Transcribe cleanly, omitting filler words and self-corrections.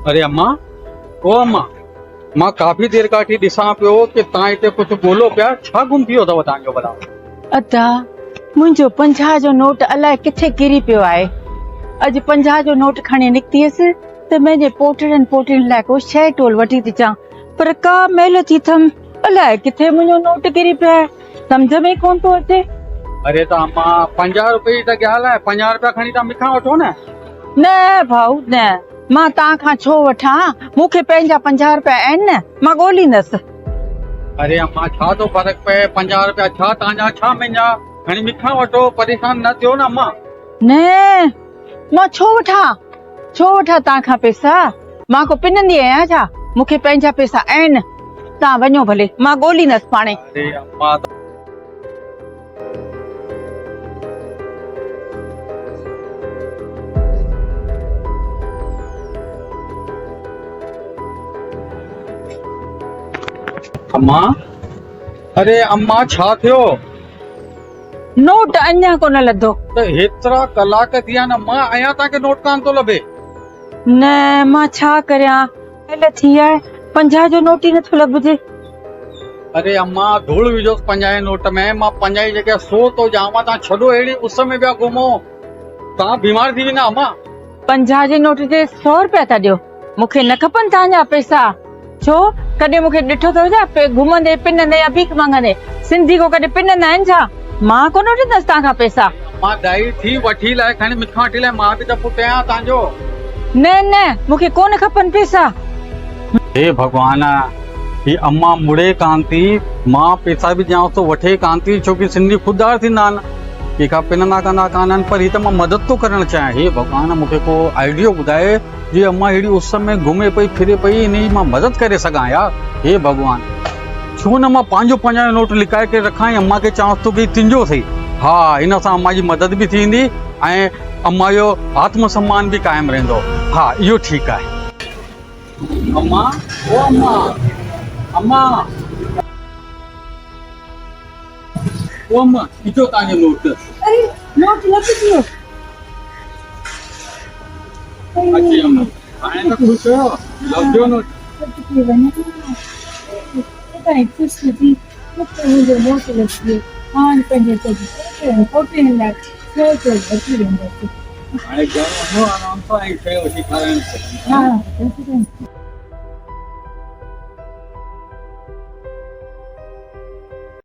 अरे अम्मा, ओ अम्मा, मां काफी देर खां वठी ॾिसां पियो कि तव्हां हिते कुझु ॻोल्हो पिया। छा गुम थी वियो अथव तव्हांजो भला? अदा मुंहिंजो 50 जो नोट अलाए किथे किरी पियो आहे। अॼु 50 जो नोट खणी निकिती हुयसि त मुंहिंजे पोटनि लाइ को शइ टोल वठी थी अचां, पर का मेल थी थम अलाए किथे मुंहिंजो नोट किरी पियो आहे, सम्झ में ई कोन थो अचे। अरे त अम्मा 50 रुपए जी त ॻाल्हि आहे, 50 रुपया खणी तव्हां मूंखां वठो न। न भाऊ न, मां तव्हां खां छो वठां, मूंखे पंहिंजा 50 रुपया आहिनि न, मां ॻोल्हींदसि। अरे अम्मा छा थो फर्क़ु पए, 50 रुपया छा तव्हांजा छा मुंहिंजा, खणी मूंखां वठो, परेशान न थियो न अम्मा। न मां छो वठां तव्हां खां पैसा, मां को पिनंदी आहियां छा? मूंखे पंहिंजा पैसा आहिनि, तव्हां वञो भले, मां ॻोल्हींदसि पाणे। अरे अम्मा अम्मा, अरे अम्मा छा थियो? नोट अञा कोन लधो। त हेतिरा कलाक थी विया न, मां अञा तव्हांखे नोट कान थो लभे। न मां छा करियां, महिल थी आहे 50 जो नोट ई नथो लभजे। अरे अम्मा धूड़ विझोसि 50 जे नोट में, मां 50 जी जगह 100 थो ॾियांव, तव्हां छॾो अहिड़ी उस में पिया घुमो, तव्हां बीमार थी वेंदा अम्मा। 50 जे नोट ते 100 रुपया था ॾियो, मूंखे न खपनि तव्हांजा पैसा। छो कॾहिं मूंखे ॾिठो अथव छा पे घुमंदे पिनंदे या भीख मंगंदे? सिंधी को कॾहिं पिनंदा आहिनि छा? मां कोन वठंदसि तव्हां खां पैसा। मां दाई थी वठी लाइ खणी मूंखां वठी लाइ, मां बि त पुटु आहियां तव्हांजो। न मूंखे कोन खपनि पैसा। हे भगवान, ही अम्मा मुड़े कान थी, मां पैसा बि ॾियांसि तो वठे कान थी, छोकी सिंधी खुददार थींदा आहिनि, कंहिंखां पिनंदा कंदा कान आहिनि, पर ही त मां मदद थो करणु चाहियां। हे भगवान मूंखे को आइडियो ॿुधाए जी अम्मा हेड़ी उस में घुमे पई फिरे पई, इन जी मां मदद करे सघां यार। हे भगवान, छो न मां पंहिंजो 50 जो नोट लिकाए करे रखां, अम्मा खे चवांसि थो कि तिंजो सही। हा, हिन सां अम्मा जी मदद बि थींदी ऐं अम्मा जो आत्म सम्मान बि कायम रहंदो। हा, इहो ठीकु आहे। अम्मा, ओ अम्मा, अम्मा, ओ अम्मा, इचो तव्हांजो नोट। अरे नोट लॻी वियो। अच्छी अम्मा, हाणे त ख़ुशि आहियो, लॻियो नोट। हाणे घर वञो आराम सां ऐं शइ वठी खाराइण।